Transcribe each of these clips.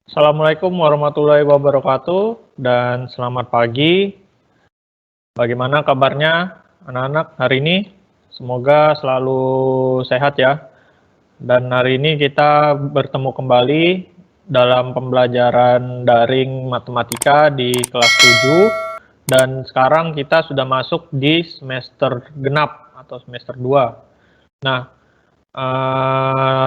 Assalamualaikum warahmatullahi wabarakatuh dan selamat pagi. Bagaimana kabarnya anak-anak hari ini? Semoga selalu sehat ya. Dan hari ini kita bertemu kembali dalam pembelajaran daring matematika di kelas 7 dan sekarang kita sudah masuk di semester genap atau semester 2. Nah,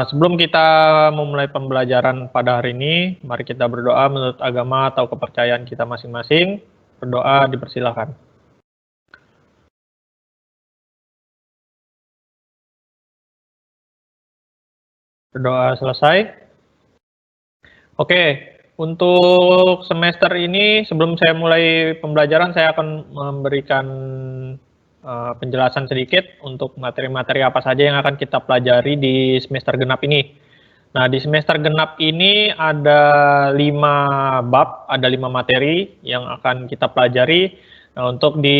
sebelum kita memulai pembelajaran pada hari ini, mari kita berdoa menurut agama atau kepercayaan kita masing-masing. Berdoa dipersilakan. Berdoa selesai. Oke, untuk semester ini sebelum saya mulai pembelajaran, saya akan memberikan penjelasan sedikit untuk materi-materi apa saja yang akan kita pelajari di semester genap ini. Nah, di semester genap ini ada 5 bab, ada 5 materi yang akan kita pelajari. Nah, untuk di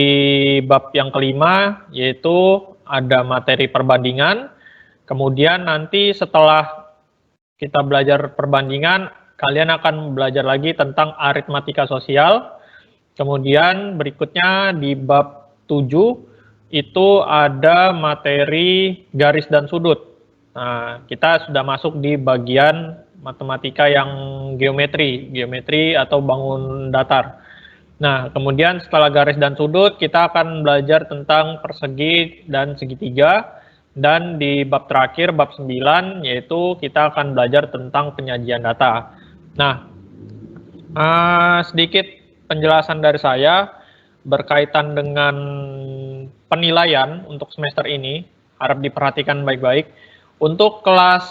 bab yang kelima, yaitu ada materi perbandingan. Kemudian nanti setelah kita belajar perbandingan, kalian akan belajar lagi tentang aritmatika sosial. Kemudian berikutnya di bab 7, itu ada materi garis dan sudut. Nah, kita sudah masuk di bagian matematika yang geometri atau bangun datar. Nah, kemudian setelah garis dan sudut, kita akan belajar tentang persegi dan segitiga. Dan di bab terakhir, bab 9, yaitu kita akan belajar tentang penyajian data. Nah, sedikit penjelasan dari saya berkaitan dengan penilaian untuk semester ini, harap diperhatikan baik-baik. Untuk kelas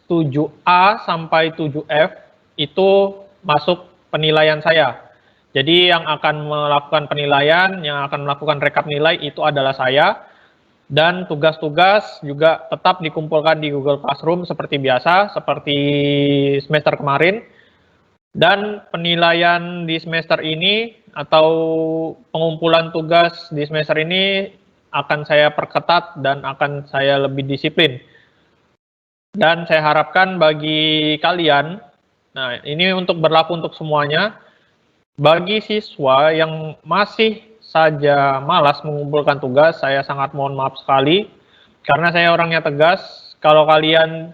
7A sampai 7F itu masuk penilaian saya. Jadi yang akan melakukan penilaian, yang akan melakukan rekap nilai itu adalah saya. Dan tugas-tugas juga tetap dikumpulkan di Google Classroom seperti biasa, seperti semester kemarin. Dan penilaian di semester ini atau pengumpulan tugas di semester ini akan saya perketat dan akan saya lebih disiplin. Dan saya harapkan bagi kalian, nah ini untuk berlaku untuk semuanya, bagi siswa yang masih saja malas mengumpulkan tugas, saya sangat mohon maaf sekali, karena saya orangnya tegas, kalau kalian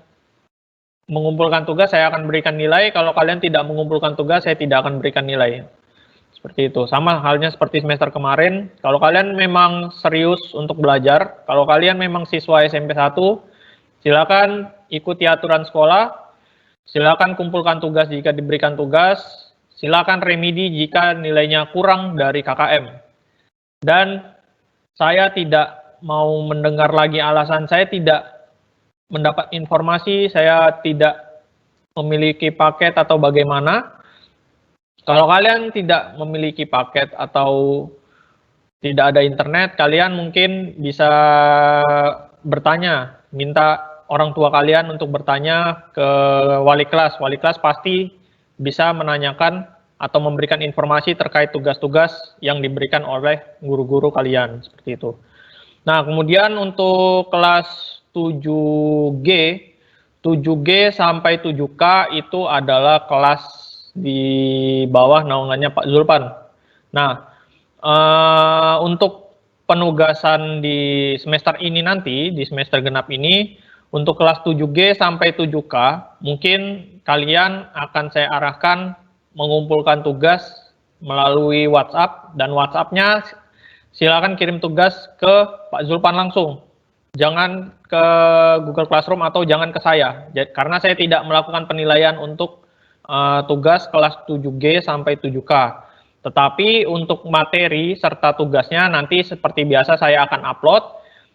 mengumpulkan tugas, saya akan berikan nilai, kalau kalian tidak mengumpulkan tugas, saya tidak akan berikan nilai. Seperti itu. Sama halnya seperti semester kemarin, kalau kalian memang serius untuk belajar, kalau kalian memang siswa SMP 1, silakan ikuti aturan sekolah, silakan kumpulkan tugas jika diberikan tugas, silakan remedi jika nilainya kurang dari KKM. Dan saya tidak mau mendengar lagi alasan saya tidak mendapat informasi, saya tidak memiliki paket atau bagaimana. Kalau kalian tidak memiliki paket atau tidak ada internet, kalian mungkin bisa bertanya, minta orang tua kalian untuk bertanya ke wali kelas. Wali kelas pasti bisa menanyakan atau memberikan informasi terkait tugas-tugas yang diberikan oleh guru-guru kalian, seperti itu. Nah, kemudian untuk kelas 7G, 7G sampai 7K itu adalah kelas di bawah naungannya Pak Zulpan. Nah, untuk penugasan di semester ini nanti, di semester genap ini, untuk kelas 7G sampai 7K, mungkin kalian akan saya arahkan mengumpulkan tugas melalui WhatsApp, dan WhatsApp-nya silakan kirim tugas ke Pak Zulpan langsung. Jangan ke Google Classroom atau jangan ke saya, karena saya tidak melakukan penilaian untuk tugas kelas 7G sampai 7K. Tetapi untuk materi serta tugasnya nanti seperti biasa saya akan upload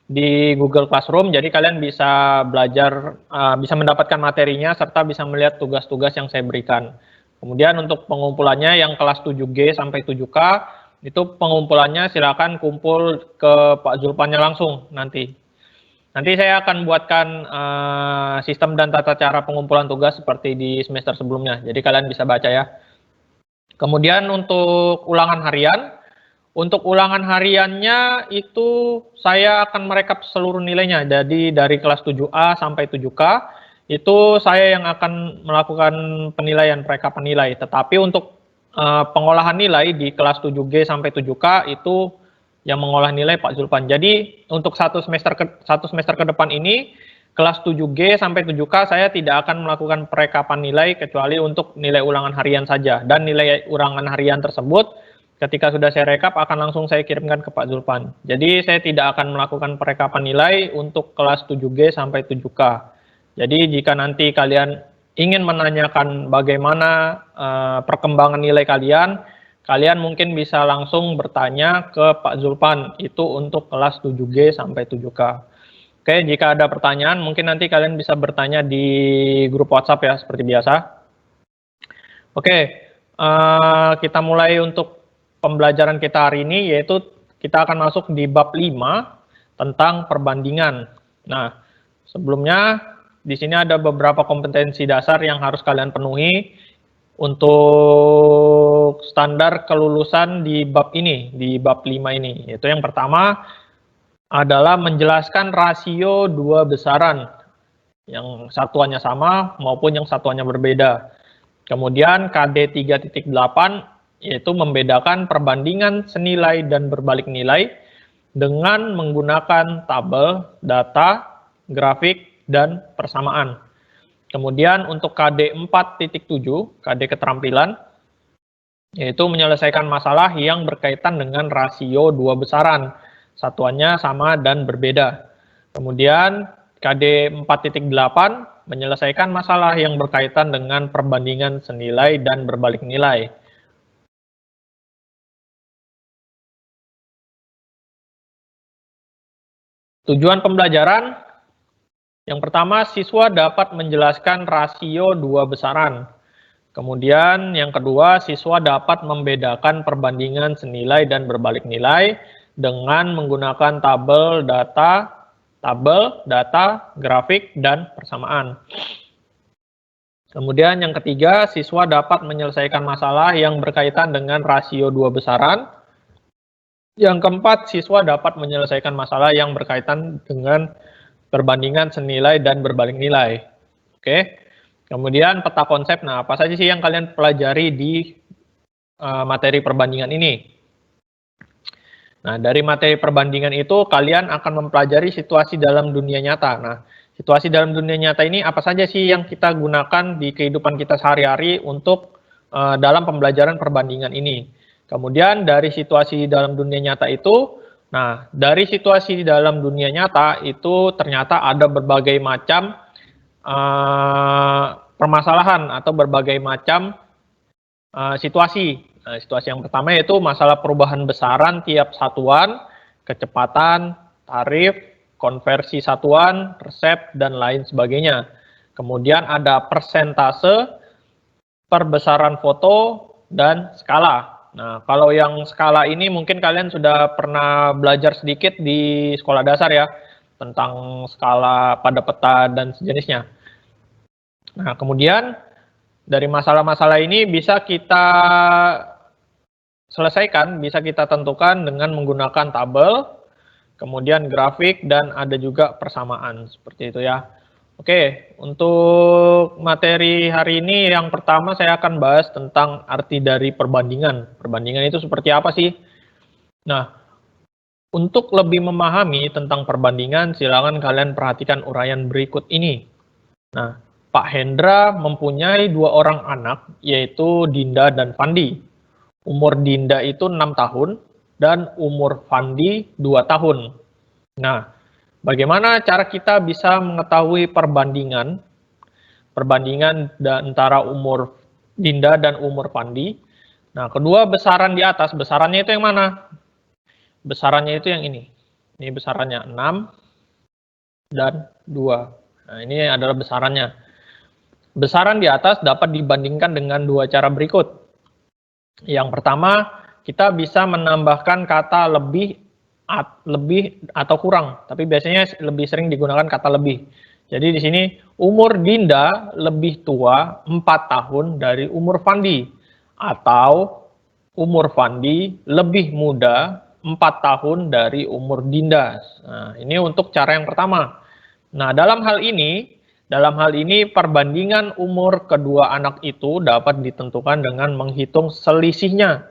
di Google Classroom, jadi kalian bisa belajar, bisa mendapatkan materinya serta bisa melihat tugas-tugas yang saya berikan. Kemudian untuk pengumpulannya yang kelas 7G sampai 7K, itu pengumpulannya silakan kumpul ke Pak Zulpannya langsung nanti. Nanti saya akan buatkan sistem dan tata cara pengumpulan tugas seperti di semester sebelumnya, jadi kalian bisa baca ya. Kemudian untuk ulangan harian, untuk ulangan hariannya itu saya akan merekap seluruh nilainya, jadi dari kelas 7A sampai 7K, itu saya yang akan melakukan penilaian, perekapan nilai. Tetapi untuk pengolahan nilai di kelas 7G sampai 7K itu yang mengolah nilai Pak Zulfan. Jadi untuk satu semester ke depan ini, kelas 7G sampai 7K saya tidak akan melakukan perekapan nilai kecuali untuk nilai ulangan harian saja. Dan nilai ulangan harian tersebut ketika sudah saya rekap akan langsung saya kirimkan ke Pak Zulfan. Jadi saya tidak akan melakukan perekapan nilai untuk kelas 7G sampai 7K. Jadi jika nanti kalian ingin menanyakan bagaimana perkembangan nilai kalian, kalian mungkin bisa langsung bertanya ke Pak Zulfan, itu untuk kelas 7G sampai 7K. Oke, jika ada pertanyaan, mungkin nanti kalian bisa bertanya di grup WhatsApp ya, seperti biasa. Oke, kita mulai untuk pembelajaran kita hari ini, yaitu kita akan masuk di bab 5 tentang perbandingan. Nah, sebelumnya di sini ada beberapa kompetensi dasar yang harus kalian penuhi untuk standar kelulusan di bab ini, di bab 5 ini. Yaitu yang pertama adalah menjelaskan rasio dua besaran, yang satuannya sama maupun yang satuannya berbeda. Kemudian KD 3.8 yaitu membedakan perbandingan senilai dan berbalik nilai dengan menggunakan tabel, data, grafik, dan persamaan. Kemudian untuk KD 4.7, KD keterampilan, yaitu menyelesaikan masalah yang berkaitan dengan rasio dua besaran, satuannya sama dan berbeda. Kemudian KD 4.8 menyelesaikan masalah yang berkaitan dengan perbandingan senilai dan berbalik nilai. Tujuan pembelajaran, yang pertama, siswa dapat menjelaskan rasio dua besaran. Kemudian yang kedua, siswa dapat membedakan perbandingan senilai dan berbalik nilai dengan menggunakan tabel, data, grafik, dan persamaan. Kemudian yang ketiga, siswa dapat menyelesaikan masalah yang berkaitan dengan rasio dua besaran. Yang keempat, siswa dapat menyelesaikan masalah yang berkaitan dengan perbandingan senilai dan berbalik nilai. Oke. Kemudian peta konsep. Nah, apa saja sih yang kalian pelajari di materi perbandingan ini? Nah, dari materi perbandingan itu kalian akan mempelajari situasi dalam dunia nyata. Nah, situasi dalam dunia nyata ini apa saja sih yang kita gunakan di kehidupan kita sehari-hari untuk dalam pembelajaran perbandingan ini. Kemudian dari situasi dalam dunia nyata itu, nah, dari situasi di dalam dunia nyata itu ternyata ada berbagai macam permasalahan atau berbagai macam situasi. Nah, situasi yang pertama yaitu masalah perubahan besaran tiap satuan, kecepatan, tarif, konversi satuan, resep, dan lain sebagainya. Kemudian ada persentase, perbesaran foto, dan skala. Nah, kalau yang skala ini mungkin kalian sudah pernah belajar sedikit di sekolah dasar ya, tentang skala pada peta dan sejenisnya. Nah, kemudian dari masalah-masalah ini bisa kita selesaikan, bisa kita tentukan dengan menggunakan tabel, kemudian grafik, dan ada juga persamaan, seperti itu ya. Oke, untuk materi hari ini yang pertama saya akan bahas tentang arti dari perbandingan. Perbandingan itu seperti apa sih? Nah, untuk lebih memahami tentang perbandingan, silakan kalian perhatikan uraian berikut ini. Nah, Pak Hendra mempunyai dua orang anak, yaitu Dinda dan Fandi. Umur Dinda itu 6 tahun, dan umur Fandi 2 tahun. Nah, bagaimana cara kita bisa mengetahui perbandingan antara umur Dinda dan umur Fandi? Nah, kedua besaran di atas, besarannya itu yang mana? Besarannya itu yang ini. Ini besarannya 6 dan 2. Nah, ini adalah besarannya. Besaran di atas dapat dibandingkan dengan dua cara berikut. Yang pertama, kita bisa menambahkan kata lebih atau kurang, tapi biasanya lebih sering digunakan kata lebih. Jadi di sini umur Dinda lebih tua 4 tahun dari umur Fandi, atau umur Fandi lebih muda 4 tahun dari umur Dinda. Nah, ini untuk cara yang pertama. Nah, dalam hal ini Dalam hal ini, perbandingan umur kedua anak itu dapat ditentukan dengan menghitung selisihnya,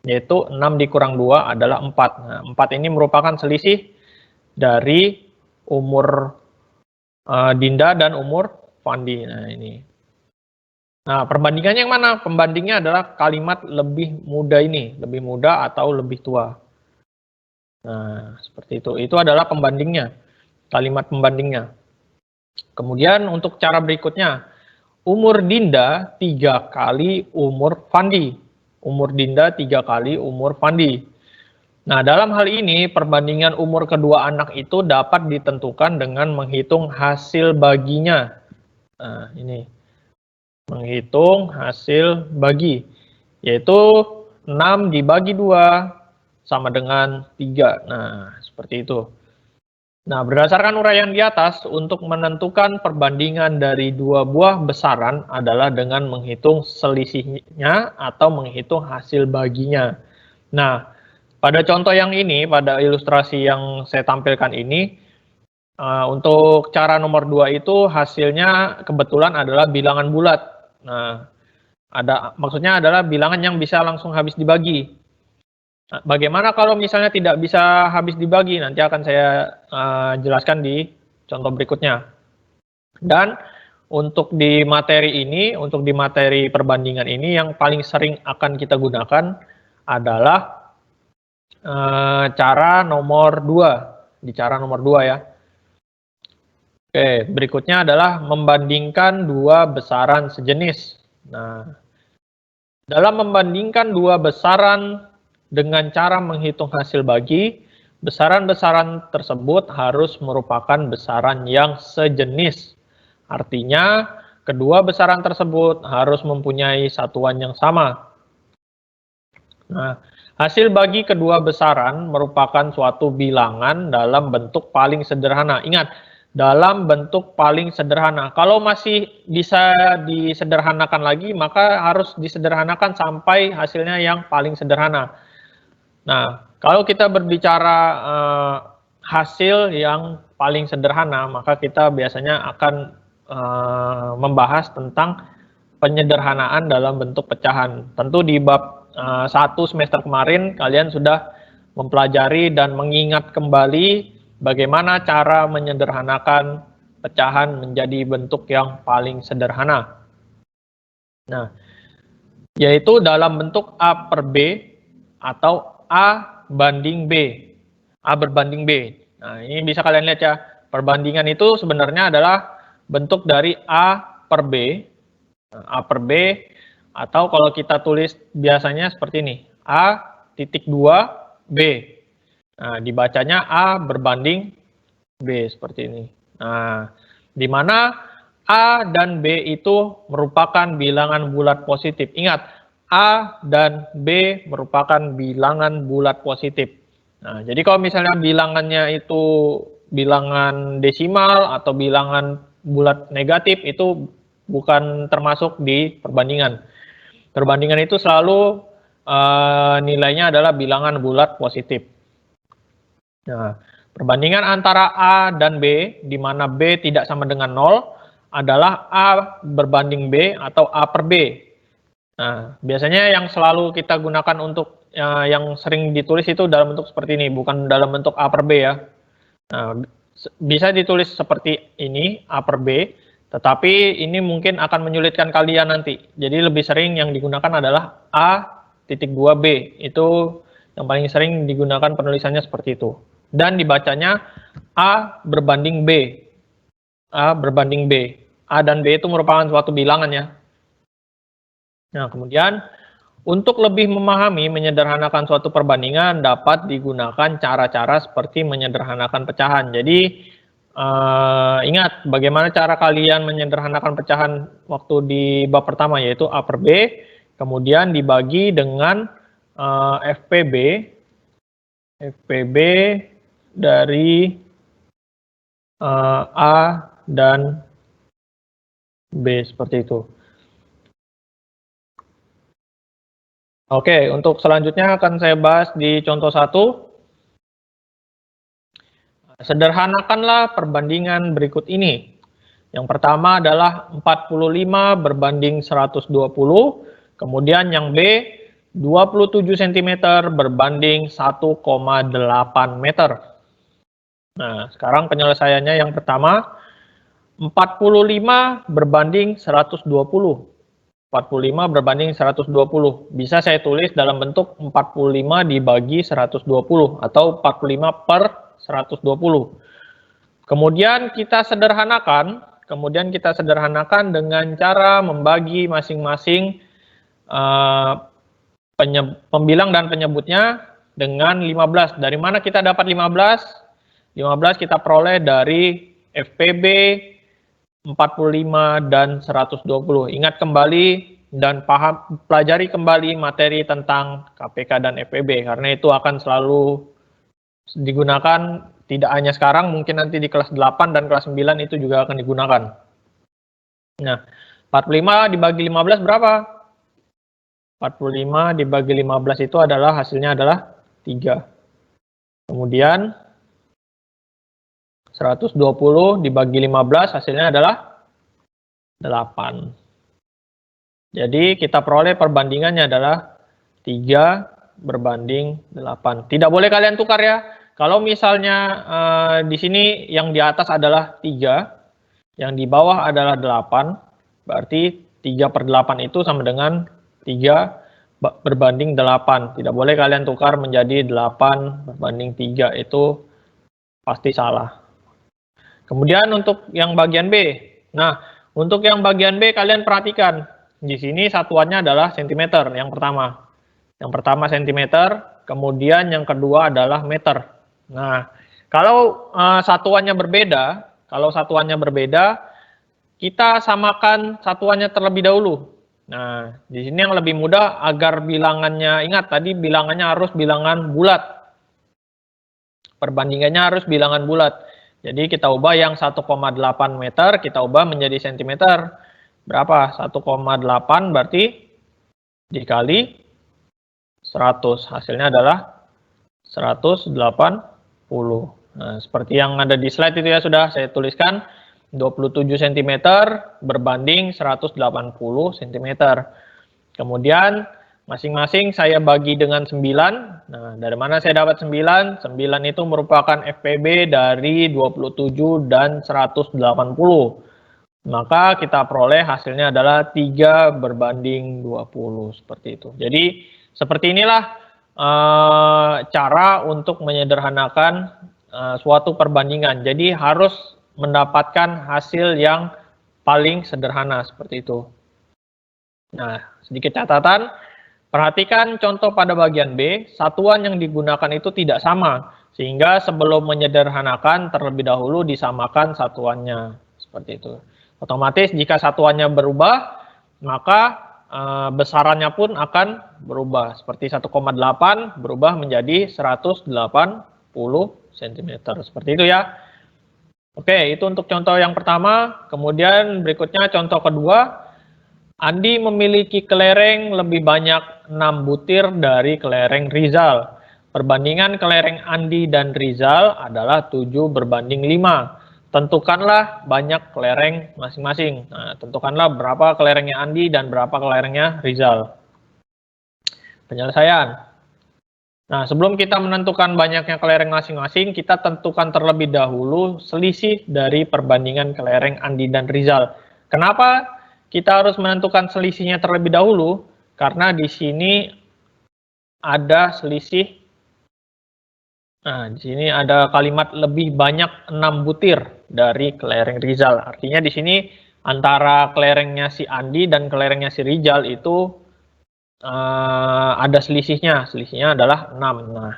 yaitu 6 dikurang 2 adalah 4. Nah, 4 ini merupakan selisih dari umur Dinda dan umur Fandi. Nah, ini. Nah, perbandingannya yang mana? Pembandingnya adalah kalimat lebih muda ini, lebih muda atau lebih tua. Nah, seperti itu. Itu adalah pembandingnya, kalimat pembandingnya. Kemudian untuk cara berikutnya, umur Dinda 3 kali umur Fandi. Umur Dinda 3 kali umur Fandi. Nah, dalam hal ini perbandingan umur kedua anak itu dapat ditentukan dengan menghitung hasil baginya. Nah, ini. Menghitung hasil bagi, yaitu 6 dibagi 2 sama dengan 3. Nah, seperti itu. Nah, berdasarkan uraian di atas, untuk menentukan perbandingan dari dua buah besaran adalah dengan menghitung selisihnya atau menghitung hasil baginya. Nah, pada contoh yang ini, pada ilustrasi yang saya tampilkan ini, untuk cara nomor 2 itu hasilnya kebetulan adalah bilangan bulat. Nah, maksudnya adalah bilangan yang bisa langsung habis dibagi. Nah, bagaimana kalau misalnya tidak bisa habis dibagi? Nanti akan saya jelaskan di contoh berikutnya. Dan untuk di materi ini, untuk di materi perbandingan ini, yang paling sering akan kita gunakan adalah cara nomor 2, di cara nomor 2 ya. Oke, berikutnya adalah membandingkan dua besaran sejenis. Nah, dalam membandingkan dua besaran dengan cara menghitung hasil bagi, besaran-besaran tersebut harus merupakan besaran yang sejenis. Artinya, kedua besaran tersebut harus mempunyai satuan yang sama. Nah, hasil bagi kedua besaran merupakan suatu bilangan dalam bentuk paling sederhana. Ingat, dalam bentuk paling sederhana. Kalau masih bisa disederhanakan lagi, maka harus disederhanakan sampai hasilnya yang paling sederhana. Nah, kalau kita berbicara hasil yang paling sederhana, maka kita biasanya akan membahas tentang penyederhanaan dalam bentuk pecahan. Tentu di bab 1 semester kemarin kalian sudah mempelajari dan mengingat kembali bagaimana cara menyederhanakan pecahan menjadi bentuk yang paling sederhana. Nah, yaitu dalam bentuk A per B atau A banding B. A berbanding B. Nah, ini bisa kalian lihat ya. Perbandingan itu sebenarnya adalah bentuk dari A per B. A per B, atau kalau kita tulis biasanya seperti ini, A titik 2 B. Nah, dibacanya A berbanding B seperti ini. Nah, di mana A dan B itu merupakan bilangan bulat positif. Ingat, A dan B merupakan bilangan bulat positif. Nah, jadi kalau misalnya bilangannya itu bilangan desimal atau bilangan bulat negatif, itu bukan termasuk di perbandingan. Perbandingan itu selalu nilainya adalah bilangan bulat positif. Nah, perbandingan antara A dan B, di mana B tidak sama dengan 0, adalah A berbanding B atau A per B. Nah, biasanya yang selalu kita gunakan untuk yang sering ditulis itu dalam bentuk seperti ini, bukan dalam bentuk A per B ya. Nah, bisa ditulis seperti ini, A per B, tetapi ini mungkin akan menyulitkan kalian nanti. Jadi lebih sering yang digunakan adalah A titik 2 B. Itu yang paling sering digunakan penulisannya seperti itu. Dan dibacanya A berbanding B. A berbanding B. A dan B itu merupakan suatu bilangan ya. Nah, kemudian untuk lebih memahami menyederhanakan suatu perbandingan dapat digunakan cara-cara seperti menyederhanakan pecahan. Jadi ingat bagaimana cara kalian menyederhanakan pecahan waktu di bab pertama, yaitu A per B, kemudian dibagi dengan FPB dari A dan B seperti itu. Oke, untuk selanjutnya akan saya bahas di contoh 1. Sederhanakanlah perbandingan berikut ini. Yang pertama adalah 45 berbanding 120, kemudian yang B 27 cm berbanding 1,8 meter. Nah, sekarang penyelesaiannya yang pertama, 45 berbanding 120. 45 berbanding 120. Bisa saya tulis dalam bentuk 45 dibagi 120 atau 45 per 120. Kemudian kita sederhanakan dengan cara membagi masing-masing pembilang dan penyebutnya dengan 15. Dari mana kita dapat 15? 15 kita peroleh dari FPB 45 dan 120. Ingat kembali dan pelajari kembali materi tentang KPK dan FPB karena itu akan selalu digunakan, tidak hanya sekarang, mungkin nanti di kelas 8 dan kelas 9 itu juga akan digunakan. Nah, 45 dibagi 15 berapa? 45 dibagi 15 itu adalah hasilnya adalah 3. Kemudian 120 dibagi 15 hasilnya adalah 8. Jadi kita peroleh perbandingannya adalah 3 berbanding 8. Tidak boleh kalian tukar ya. Kalau misalnya di sini yang di atas adalah 3, yang di bawah adalah 8, berarti 3 per 8 itu sama dengan 3 berbanding 8. Tidak boleh kalian tukar menjadi 8 berbanding 3, itu pasti salah. Kemudian untuk yang bagian B. Nah, untuk yang bagian B kalian perhatikan. Di sini satuannya adalah cm yang pertama. Yang pertama cm, kemudian yang kedua adalah meter. Nah, kalau satuannya berbeda, kita samakan satuannya terlebih dahulu. Nah, di sini yang lebih mudah agar bilangannya, ingat tadi bilangannya harus bilangan bulat. Perbandingannya harus bilangan bulat. Jadi kita ubah yang 1,8 meter, kita ubah menjadi cm. Berapa? 1,8 berarti dikali 100. Hasilnya adalah 180. Nah, seperti yang ada di slide itu ya, sudah saya tuliskan 27 cm berbanding 180 cm. Kemudian masing-masing saya bagi dengan 9. Nah, dari mana saya dapat 9? 9 itu merupakan FPB dari 27 dan 180. Maka kita peroleh hasilnya adalah 3 berbanding 20. Seperti itu. Jadi, seperti inilah cara untuk menyederhanakan suatu perbandingan. Jadi, harus mendapatkan hasil yang paling sederhana. Seperti itu. Nah, sedikit catatan. Perhatikan contoh pada bagian B, satuan yang digunakan itu tidak sama, sehingga sebelum menyederhanakan terlebih dahulu disamakan satuannya, seperti itu. Otomatis jika satuannya berubah, maka besarannya pun akan berubah, seperti 1,8 berubah menjadi 180 cm, seperti itu ya. Oke, itu untuk contoh yang pertama. Kemudian berikutnya contoh kedua. Andi memiliki kelereng lebih banyak 6 butir dari kelereng Rizal. Perbandingan kelereng Andi dan Rizal adalah 7 berbanding 5. Tentukanlah banyak kelereng masing-masing. Nah, tentukanlah berapa kelerengnya Andi dan berapa kelerengnya Rizal. Penyelesaian. Nah, sebelum kita menentukan banyaknya kelereng masing-masing, kita tentukan terlebih dahulu selisih dari perbandingan kelereng Andi dan Rizal. Kenapa kita harus menentukan selisihnya terlebih dahulu? Karena di sini ada selisih. Nah, di sini ada kalimat lebih banyak 6 butir dari kelereng Rizal. Artinya di sini antara kelerengnya si Andi dan kelerengnya si Rizal itu ada selisihnya. Selisihnya adalah 6. Nah,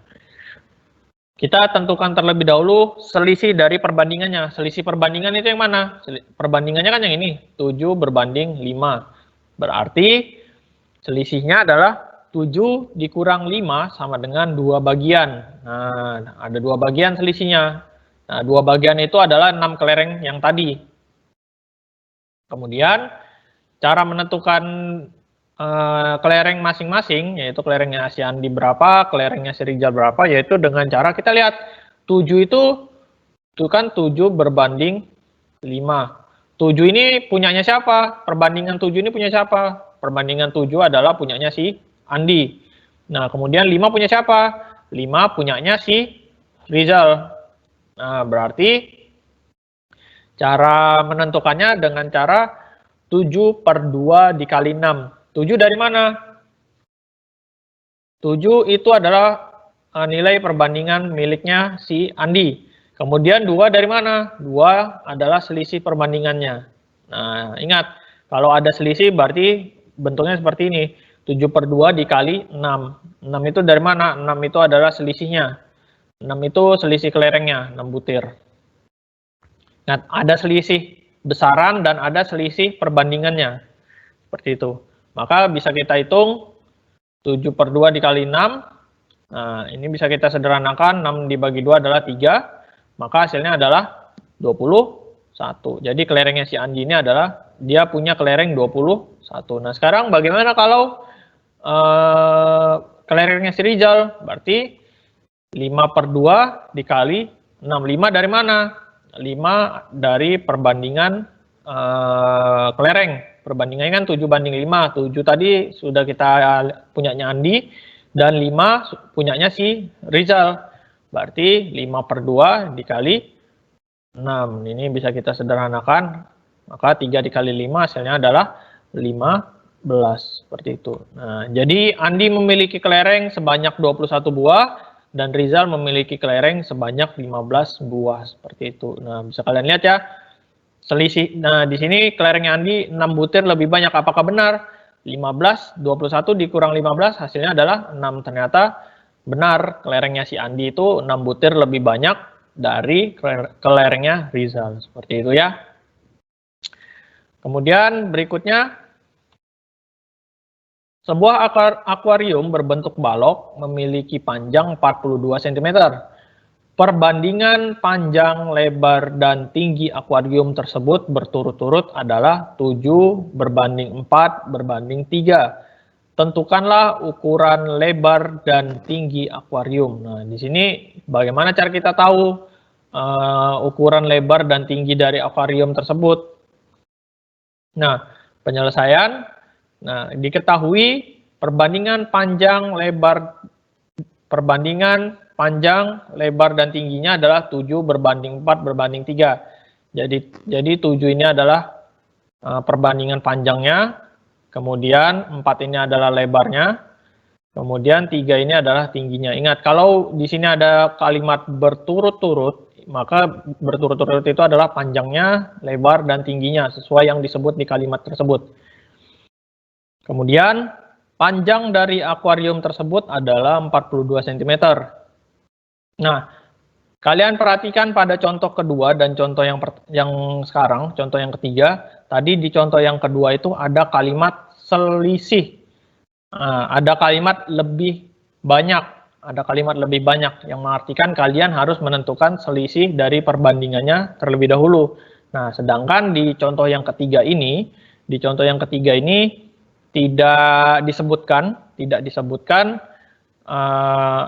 kita tentukan terlebih dahulu selisih dari perbandingannya. Selisih perbandingan itu yang mana? Perbandingannya kan yang ini, 7 berbanding 5. Berarti selisihnya adalah 7 dikurang 5 sama dengan 2 bagian. Nah, ada 2 bagian selisihnya. Nah, 2 bagian itu adalah 6 kelereng yang tadi. Kemudian, cara menentukan kelereng masing-masing, yaitu kelerengnya si Andi berapa, kelerengnya si Rizal berapa, yaitu dengan cara kita lihat 7 itu kan 7 berbanding 5. 7 ini punyanya siapa? Perbandingan 7 ini punya siapa? Perbandingan 7 adalah punyanya si Andi. Nah, kemudian 5 punya siapa? 5 punyanya si Rizal. Nah, berarti cara menentukannya dengan cara 7/2 dikali 6. 7 dari mana? 7 itu adalah nilai perbandingan miliknya si Andi. Kemudian 2 dari mana? 2 adalah selisih perbandingannya. Nah, ingat, kalau ada selisih berarti bentuknya seperti ini. 7/2 dikali 6. 6 itu dari mana? 6 itu adalah selisihnya. 6 itu selisih kelerengnya, 6 butir. Nah, ada selisih besaran dan ada selisih perbandingannya. Seperti itu. Maka bisa kita hitung 7/2 dikali 6. Nah, ini bisa kita sederhanakan, 6 dibagi 2 adalah 3, maka hasilnya adalah 21. Jadi kelerengnya si Andi ini adalah, dia punya kelereng 21. Nah, sekarang bagaimana kalau kelerengnya si Rizal? Berarti 5/2 dikali 6. 5 dari mana? 5 dari perbandingan kelereng. Perbandingannya kan 7/5. 7 tadi sudah kita punyanya Andi, dan 5 punyanya si Rizal. Berarti 5/2 dikali 6. Ini bisa kita sederhanakan. Maka 3 dikali 5 hasilnya adalah 15. Seperti itu. Nah, jadi Andi memiliki kelereng sebanyak 21 buah dan Rizal memiliki kelereng sebanyak 15 buah. Seperti itu. Nah, bisa kalian lihat ya. Selisih. Nah, di sini kelerengnya Andi 6 butir lebih banyak. Apakah benar? 15, 21 dikurang 15 hasilnya adalah 6. Ternyata benar, kelerengnya si Andi itu 6 butir lebih banyak dari kelerengnya Rizal. Seperti itu ya. Kemudian berikutnya, sebuah akuarium berbentuk balok memiliki panjang 42 cm. Perbandingan panjang, lebar, dan tinggi akuarium tersebut berturut-turut adalah 7/4/3. Tentukanlah ukuran lebar dan tinggi akuarium. Nah, di sini bagaimana cara kita tahu ukuran lebar dan tinggi dari akuarium tersebut? Nah, penyelesaian. Nah, diketahui perbandingan panjang, lebar, dan tingginya adalah 7/4/3. Jadi 7 ini adalah perbandingan panjangnya, kemudian 4 ini adalah lebarnya, kemudian 3 ini adalah tingginya. Ingat, kalau di sini ada kalimat berturut-turut, maka berturut-turut itu adalah panjangnya, lebar, dan tingginya, sesuai yang disebut di kalimat tersebut. Kemudian, panjang dari akuarium tersebut adalah 42 cm. Nah, kalian perhatikan pada contoh kedua dan contoh yang sekarang, contoh yang ketiga. Tadi di contoh yang kedua itu ada kalimat selisih. Nah, ada kalimat lebih banyak. Ada kalimat lebih banyak yang mengartikan kalian harus menentukan selisih dari perbandingannya terlebih dahulu. Nah, sedangkan di contoh yang ketiga ini, tidak disebutkan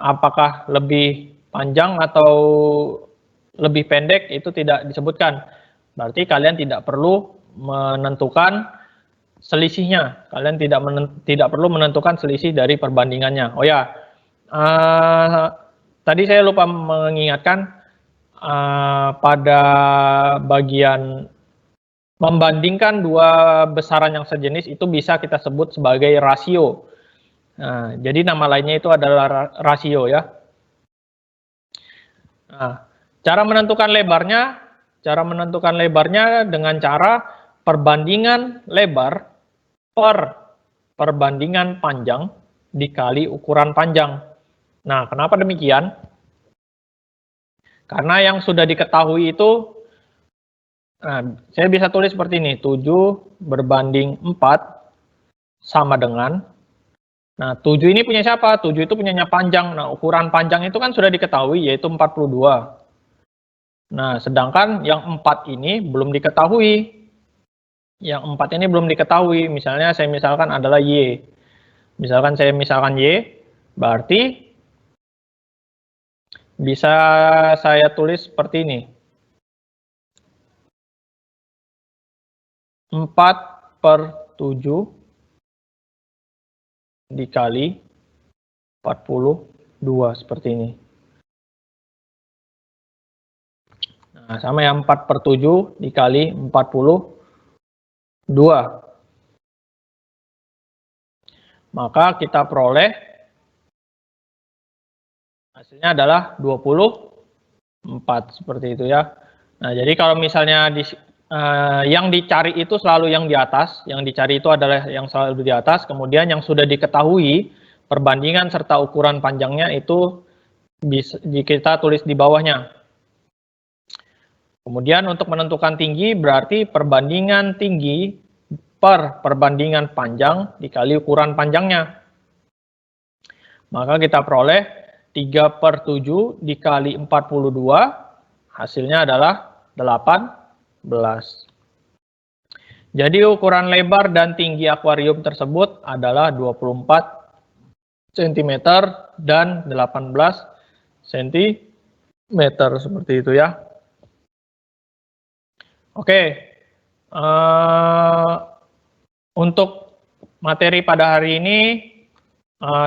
apakah lebih panjang atau lebih pendek, itu tidak disebutkan. Berarti kalian tidak perlu menentukan selisihnya. Kalian tidak perlu menentukan selisih dari perbandingannya. Oh ya, tadi saya lupa mengingatkan pada bagian membandingkan dua besaran yang sejenis itu bisa kita sebut sebagai rasio. Nah, jadi nama lainnya itu adalah rasio ya. Nah, cara menentukan lebarnya dengan cara perbandingan lebar per perbandingan panjang dikali ukuran panjang. Nah, kenapa demikian? Karena yang sudah diketahui itu, saya bisa tulis seperti ini, 7/4 sama dengan, nah 7 ini punya siapa? 7 itu punyanya panjang. Nah, ukuran panjang itu kan sudah diketahui, yaitu 42. Nah, sedangkan yang 4 ini belum diketahui. Yang 4 ini belum diketahui. Misalnya saya misalkan adalah Y. Misalkan saya misalkan Y, berarti bisa saya tulis seperti ini. 4/7 dikali 42 seperti ini. Nah, sama ya, 4/7 dikali 42. Maka kita peroleh hasilnya adalah 24 seperti itu ya. Nah, jadi kalau misalnya yang dicari itu selalu yang di atas, yang dicari itu adalah yang selalu di atas, kemudian yang sudah diketahui perbandingan serta ukuran panjangnya itu bisa kita tulis di bawahnya. Kemudian untuk menentukan tinggi berarti perbandingan tinggi per perbandingan panjang dikali ukuran panjangnya. Maka kita peroleh 3/7 dikali 42, hasilnya adalah 18. Jadi ukuran lebar dan tinggi akuarium tersebut adalah 24 cm dan 18 cm seperti itu ya. Oke. Untuk materi pada hari ini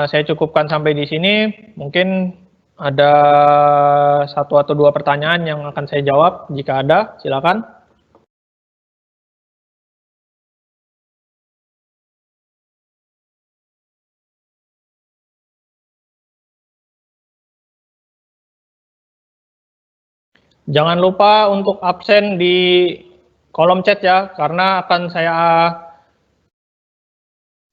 saya cukupkan sampai di sini. Mungkin ada 1 atau 2 pertanyaan yang akan saya jawab. Jika ada, silakan. Jangan lupa untuk absen di kolom chat ya, karena akan saya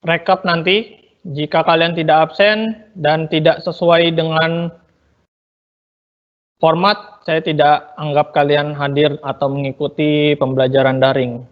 rekap nanti. Jika kalian tidak absen dan tidak sesuai dengan format, saya tidak anggap kalian hadir atau mengikuti pembelajaran daring.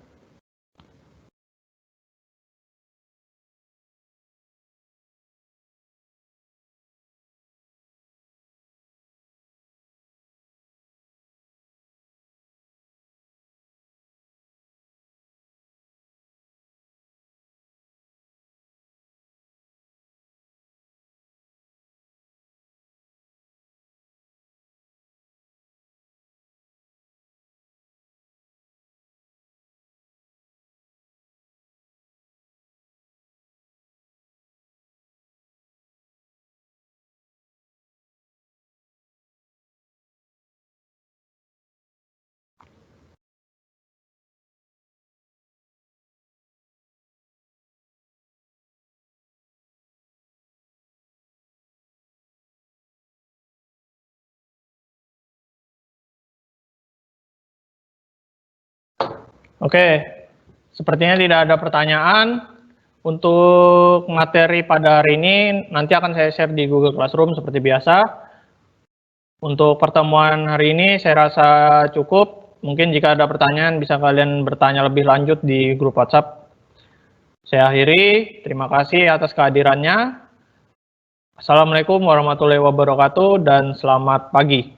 Oke, sepertinya tidak ada pertanyaan. Untuk materi pada hari ini nanti akan saya share di Google Classroom seperti biasa. Untuk pertemuan hari ini saya rasa cukup. Mungkin jika ada pertanyaan bisa kalian bertanya lebih lanjut di grup WhatsApp. Saya akhiri, terima kasih atas kehadirannya. Assalamualaikum warahmatullahi wabarakatuh dan selamat pagi.